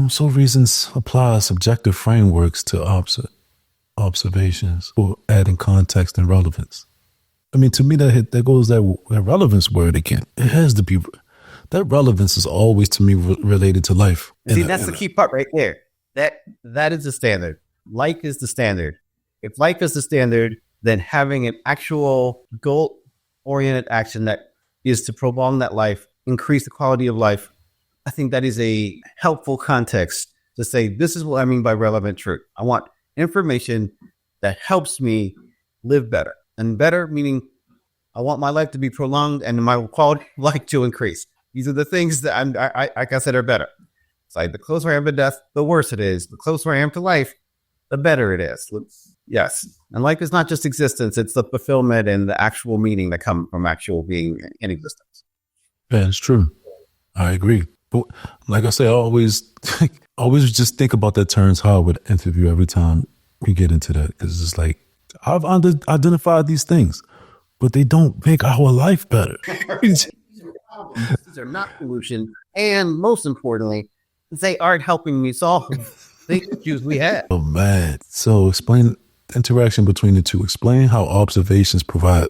So reasons apply subjective frameworks to observations or adding context and relevance. I mean, to me, that goes that relevance word again. It has to be, that relevance is always to me related to life. See, that's the key part right there. That is the standard. Life is the standard. If life is the standard, then having an actual goal-oriented action that is to prolong that life, increase the quality of life, I think that is a helpful context to say, this is what I mean by relevant truth. I want information that helps me live better. And better meaning I want my life to be prolonged and my quality of life to increase. These are the things that I consider better. It's like the closer I am to death, the worse it is. The closer I am to life, the better it is. Yes. And life is not just existence. It's the fulfillment and the actual meaning that come from actual being in existence. Yeah, it's true. I agree. But like I say, I always just think about that Terrence Howard interview every time we get into that. Because it's like, I've identified these things, but they don't make our life better. These are not solution. And most importantly, they aren't helping me solve the issues we have. Oh, man. So explain the interaction between the two. Explain how observations provide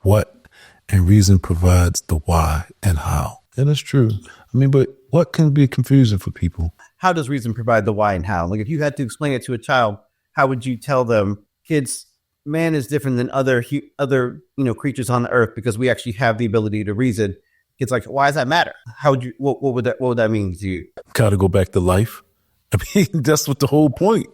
what and reason provides the why and how. And it's true. I mean, but what can be confusing for people? How does reason provide the why and how? Like if you had to explain it to a child, how would you tell them, kids, man is different than other creatures on the earth because we actually have the ability to reason. It's like, why does that matter? What would that mean to you? Gotta go back to life. I mean, that's what the whole point.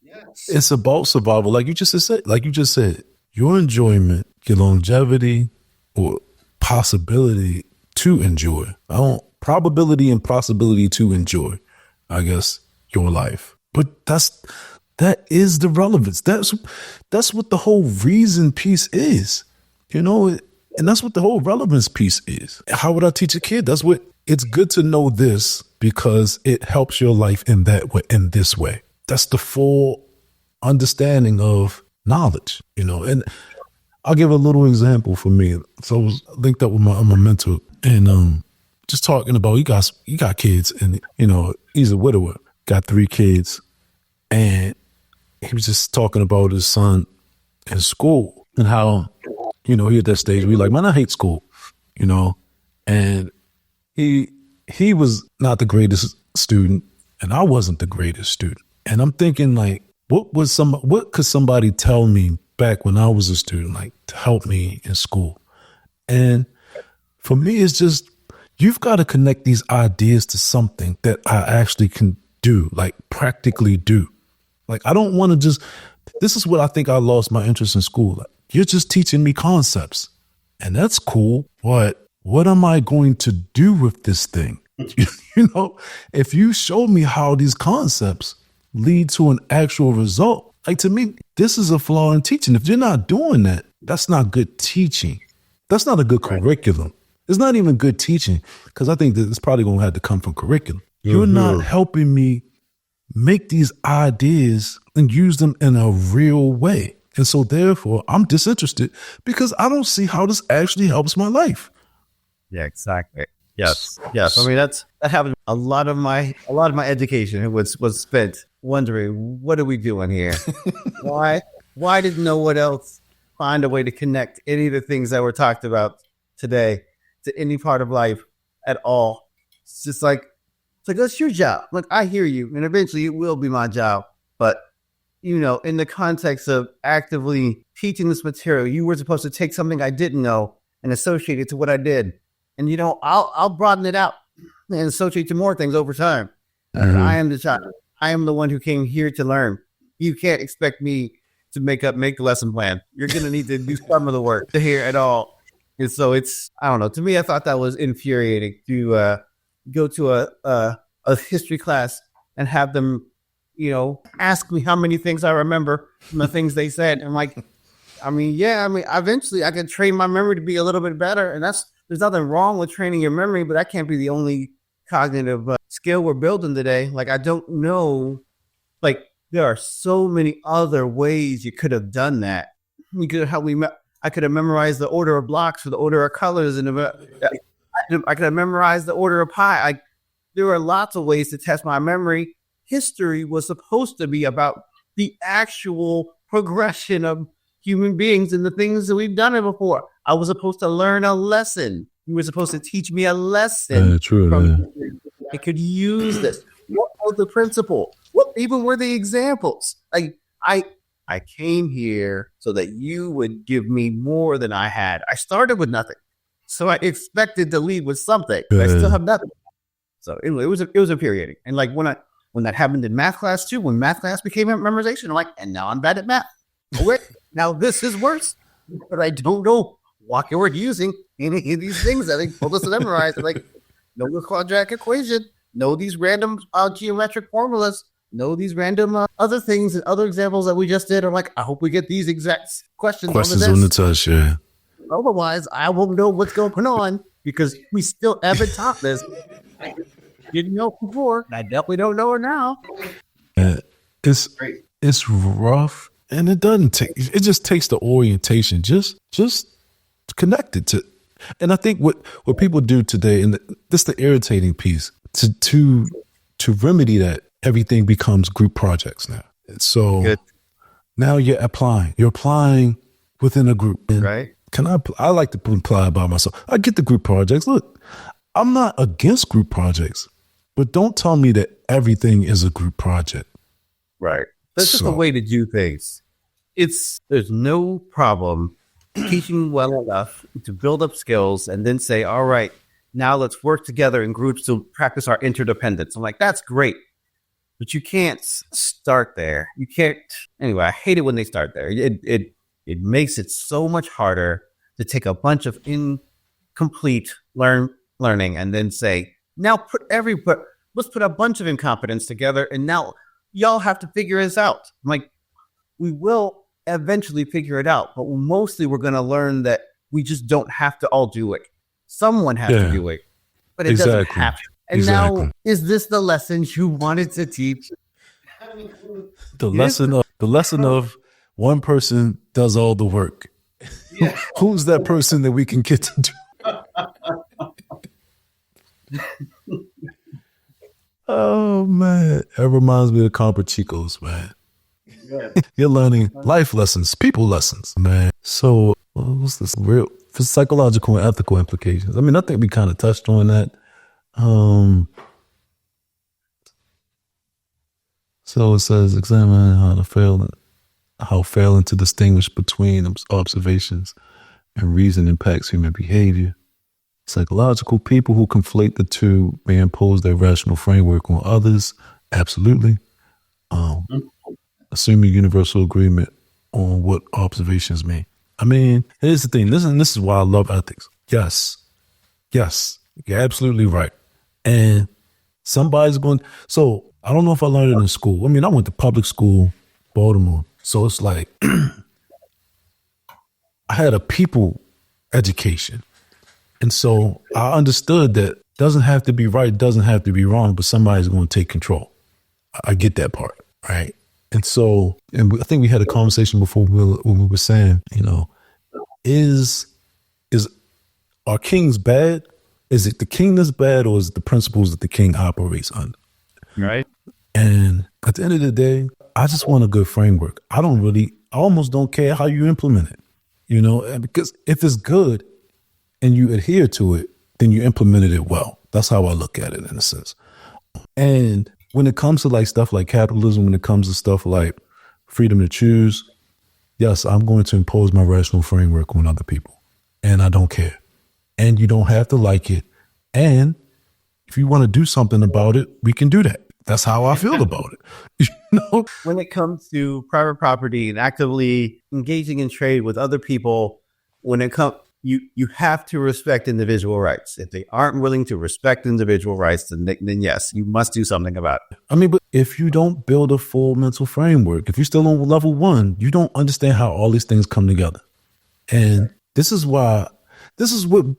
Yes. It's about survival. Like you just said, your enjoyment, your longevity or possibility to enjoy. Probability and possibility to enjoy, I guess, your life. But that is the relevance. That's what the whole reason piece is, and that's what the whole relevance piece is. How would I teach a kid? It's good to know this because it helps your life in that way, in this way. That's the full understanding of knowledge, and I'll give a little example for me. So I was linked up with my mentor and, just talking about, he got kids and, he's a widower, got 3 kids. And he was just talking about his son in school and how, he at that stage, we like, man, I hate school, and he was not the greatest student and I wasn't the greatest student. And I'm thinking like, what could somebody tell me back when I was a student, like to help me in school? And for me, it's just, you've got to connect these ideas to something that I actually can do, like practically do. Like, I don't want to this is what I think I lost my interest in school. Like, you're just teaching me concepts and that's cool. But what am I going to do with this thing? If you show me how these concepts lead to an actual result, like to me, this is a flaw in teaching. If you're not doing that, that's not good teaching. That's not a good curriculum. It's not even good teaching because I think that it's probably going to have to come from curriculum. You're not helping me make these ideas and use them in a real way. And so therefore I'm disinterested because I don't see how this actually helps my life. Yeah, exactly. Yes. I mean, that happened. A lot of my education was spent wondering, what are we doing here? Why did no one else find a way to connect any of the things that were talked about today to any part of life at all? It's just like, that's your job. Like, I hear you, and eventually it will be my job. But, in the context of actively teaching this material, you were supposed to take something I didn't know and associate it to what I did. And, I'll broaden it out and associate to more things over time. Mm-hmm. I am the child. I am the one who came here to learn. You can't expect me to make the lesson plan. You're going to need to do some of the work to hear it all. And so I don't know. To me, I thought that was infuriating to go to a history class and have them, ask me how many things I remember from the things they said. And eventually I can train my memory to be a little bit better. And there's nothing wrong with training your memory, but that can't be the only cognitive skill we're building today. Like, I don't know, like there are so many other ways you could have done that. I could have memorized the order of blocks or the order of colors, and I could have memorized the order of pi. there were lots of ways to test my memory. History was supposed to be about the actual progression of human beings and the things that we've done it before. I was supposed to learn a lesson. You were supposed to teach me a lesson. True. I could use this. What was the principle? What even were the examples? Like I came here so that you would give me more than I had. I started with nothing, so I expected to leave with something. But I still have nothing. So it was infuriating. And like when that happened in math class too, when math class became memorization, I'm like, and now I'm bad at math. Oh, wait, now this is worse. But I don't know what we're using any of these things that they told us to memorize. Like, know the quadratic equation, know these random geometric formulas, know these random other things and other examples that we just did. I'm like, I hope we get these exact questions on the test. Yeah. Otherwise, I won't know what's going on because we still haven't taught this. I didn't know before. I definitely don't know it now. It's rough, and it doesn't take. It just takes the orientation, just connected to. And I think what people do today, and this the irritating piece, to remedy that, everything becomes group projects now. So Good. Now you're applying within a group. And right. I like to apply by myself. I get the group projects. Look, I'm not against group projects, but don't tell me that everything is a group project. Right. That's just a way to do things. There's no problem teaching well enough to build up skills and then say, all right, now let's work together in groups to practice our interdependence. I'm like, that's great. But you can't start there. You can't. Anyway, I hate it when they start there. It makes it so much harder to take a bunch of incomplete learning and then say, now let's put a bunch of incompetence together, and now y'all have to figure this out. I'm like, we will eventually figure it out, but mostly we're going to learn that we just don't have to all do it. Someone has to do it, but it doesn't have to. And now, is this the lesson you wanted to teach? The lesson of one person does all the work. Yeah. Who's that person that we can get to do? Oh man, it reminds me of Compa Chicos, man. Yeah. You're learning life lessons, people lessons, man. So what's this real for psychological and ethical implications? I mean, I think we kind of touched on that. So it says, examine how failing to distinguish between observations and reason impacts human behavior. Psychological people who conflate the two may impose their rational framework on others. Absolutely. Assuming universal agreement on what observations mean. I mean, here's the thing. This is why I love ethics. Yes, you're absolutely right. And somebody's going. So I don't know if I learned it in school. I mean, I went to public school, Baltimore. So it's like I had a people education. And so I understood that doesn't have to be right, doesn't have to be wrong, but somebody's going to take control. I get that part, right? And so, and I think we had a conversation before when we were saying, is are kings bad? Is it the king that's bad, or is it the principles that the king operates under? Right. And at the end of the day, I just want a good framework. I almost don't care how you implement it, because if it's good and you adhere to it, then you implemented it well. That's how I look at it in a sense. And when it comes to like stuff like capitalism, when it comes to stuff like freedom to choose, yes, I'm going to impose my rational framework on other people, and I don't care. And you don't have to like it. And if you want to do something about it, we can do that. That's how I feel about it. When it comes to private property and actively engaging in trade with other people, you have to respect individual rights. If they aren't willing to respect individual rights, then yes, you must do something about it. I mean, but if you don't build a full mental framework, if you're still on level 1, you don't understand how all these things come together. And this is what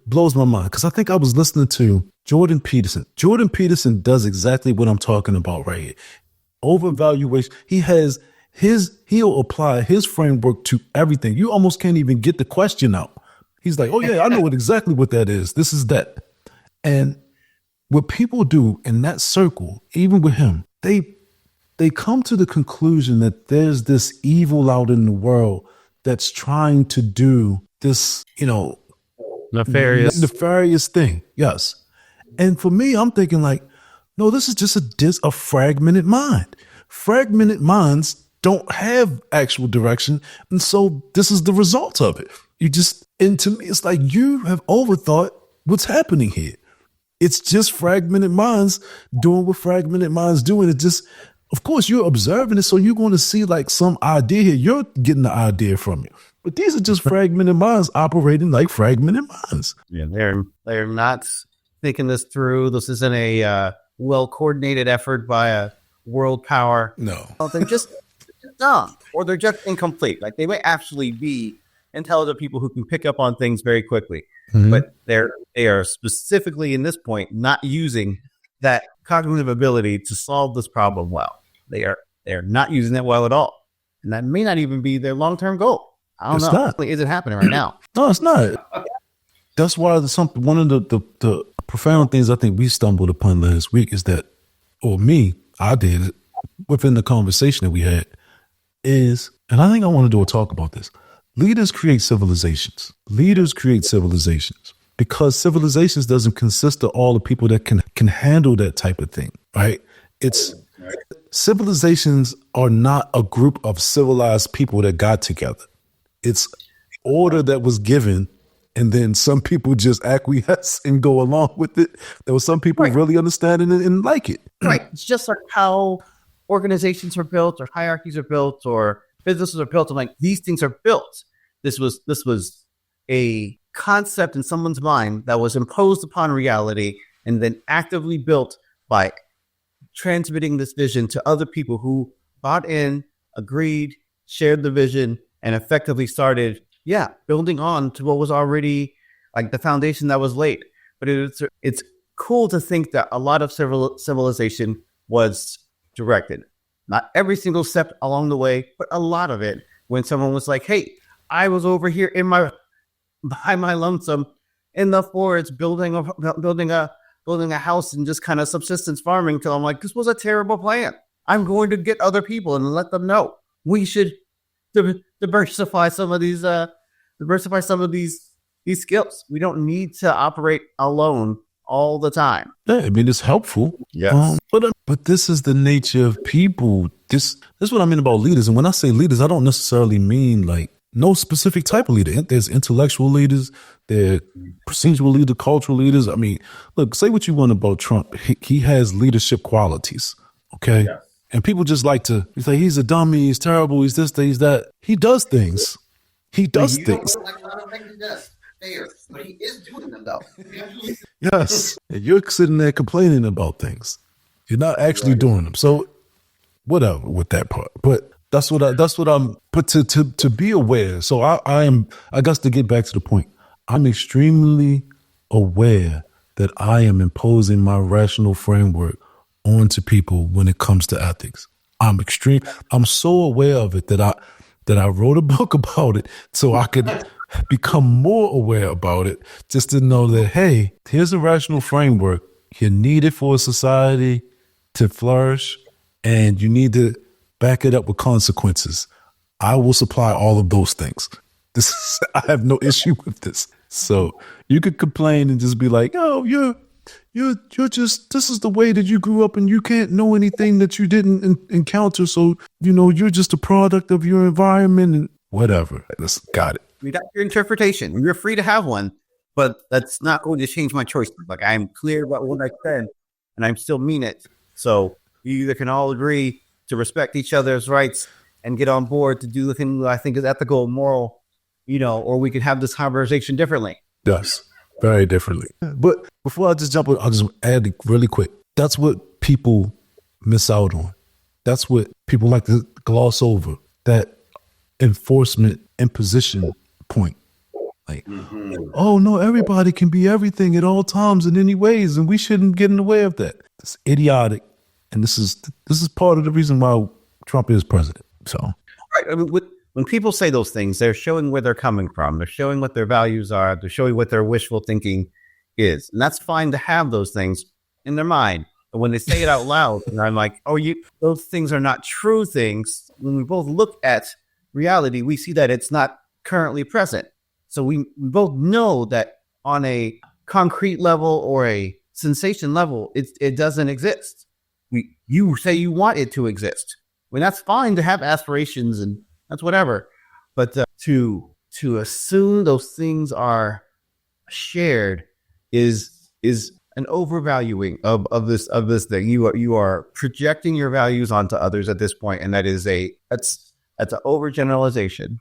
blows my mind, because I think I was listening to Jordan Peterson. Jordan Peterson does exactly what I'm talking about right here. Overvaluation. He'll apply his framework to everything. You almost can't even get the question out. He's like, oh yeah, I know exactly what that is. This is that. And what people do in that circle, even with him, they come to the conclusion that there's this evil out in the world that's trying to do this, nefarious thing. Yes. And for me, I'm thinking like, no, this is just a fragmented mind. Fragmented minds don't have actual direction. And so this is the result of it. And to me, it's like you have overthought what's happening here. It's just fragmented minds doing what fragmented minds do. And it just, of course, you're observing it. So you're going to see like some idea here. You're getting the idea from you. But these are just fragmented minds operating like fragmented minds. Yeah, they're not thinking this through. This isn't a well-coordinated effort by a world power. No. They're just dumb, or they're just incomplete. Like they may actually be intelligent people who can pick up on things very quickly, but they are specifically in this point not using that cognitive ability to solve this problem well. They're not using that well at all, and that may not even be their long-term goal. I don't know. Not. Is it happening right now? No, it's not. That's why one of the profound things I think we stumbled upon last week is that, or me, I did it within the conversation that we had, is, and I think I want to do a talk about this. Leaders create civilizations. Leaders create civilizations because civilizations doesn't consist of all the people that can handle that type of thing, right? Civilizations are not a group of civilized people that got together. It's order that was given, and then some people just acquiesce and go along with it. There were some people really understand it and like it. Right. It's just like how organizations are built, or hierarchies are built, or businesses are built. I'm like, these things are built. This was a concept in someone's mind that was imposed upon reality and then actively built by transmitting this vision to other people who bought in, agreed, shared the vision, and effectively started, building on to what was already like the foundation that was laid. But it's cool to think that a lot of civilization was directed. Not every single step along the way, but a lot of it. When someone was like, "Hey, I was over here by my lonesome in the forest building a house and just kind of subsistence farming," till I'm like, this was a terrible plan. I'm going to get other people and let them know we should diversify some of these skills. We don't need to operate alone all the time. Yeah, I mean, it's helpful. Yes. But this is the nature of people. This is what I mean about leaders. And when I say leaders, I don't necessarily mean like no specific type of leader. There's intellectual leaders, there are procedural leaders, cultural leaders. I mean, look, say what you want about Trump. He has leadership qualities. Okay. Yeah. And people just like to say he's a dummy, he's terrible, he's this, he's that. He does things. He does things. I don't think he does. But he is doing them though. Yes. And you're sitting there complaining about things. You're not actually doing them. So whatever with that part. But that's what I'm but to be aware. So I guess to get back to the point, I'm extremely aware that I am imposing my rational framework onto people when it comes to ethics. I'm so aware of it that I wrote a book about it so I could become more aware about it, just to know that, hey, here's a rational framework. You need it for a society to flourish, and you need to back it up with consequences. I will supply all of those things. I have no issue with this. So you could complain and just be like, oh, you're just, this is the way that you grew up and you can't know anything that you didn't encounter. So, you're just a product of your environment and whatever. Got it. That's your interpretation. You're free to have one, but that's not going to change my choice. Like, I'm clear about what I said and I still mean it. So we either can all agree to respect each other's rights and get on board to do the thing that I think is ethical and moral, or we could have this conversation differently. Yes, very differently. But before I just jump in, I'll just add really quick. That's what people miss out on. That's what people like to gloss over, that enforcement imposition point. Like, oh no, everybody can be everything at all times in any ways, and we shouldn't get in the way of that. It's idiotic. And this is part of the reason why Trump is president. So, right. I mean, when people say those things, they're showing where they're coming from. They're showing what their values are. They're showing what their wishful thinking is. And that's fine to have those things. in their mind. But when they say it out loud, and I'm like, oh, those things are not true things. When we both look at reality, we see that it's not currently present. So we both know that on a concrete level or a sensation level, it doesn't exist. You say you want it to exist. Well, that's fine to have aspirations and that's whatever. But to assume those things are shared is an overvaluing of this thing. You are projecting your values onto others at this point, and that's an overgeneralization.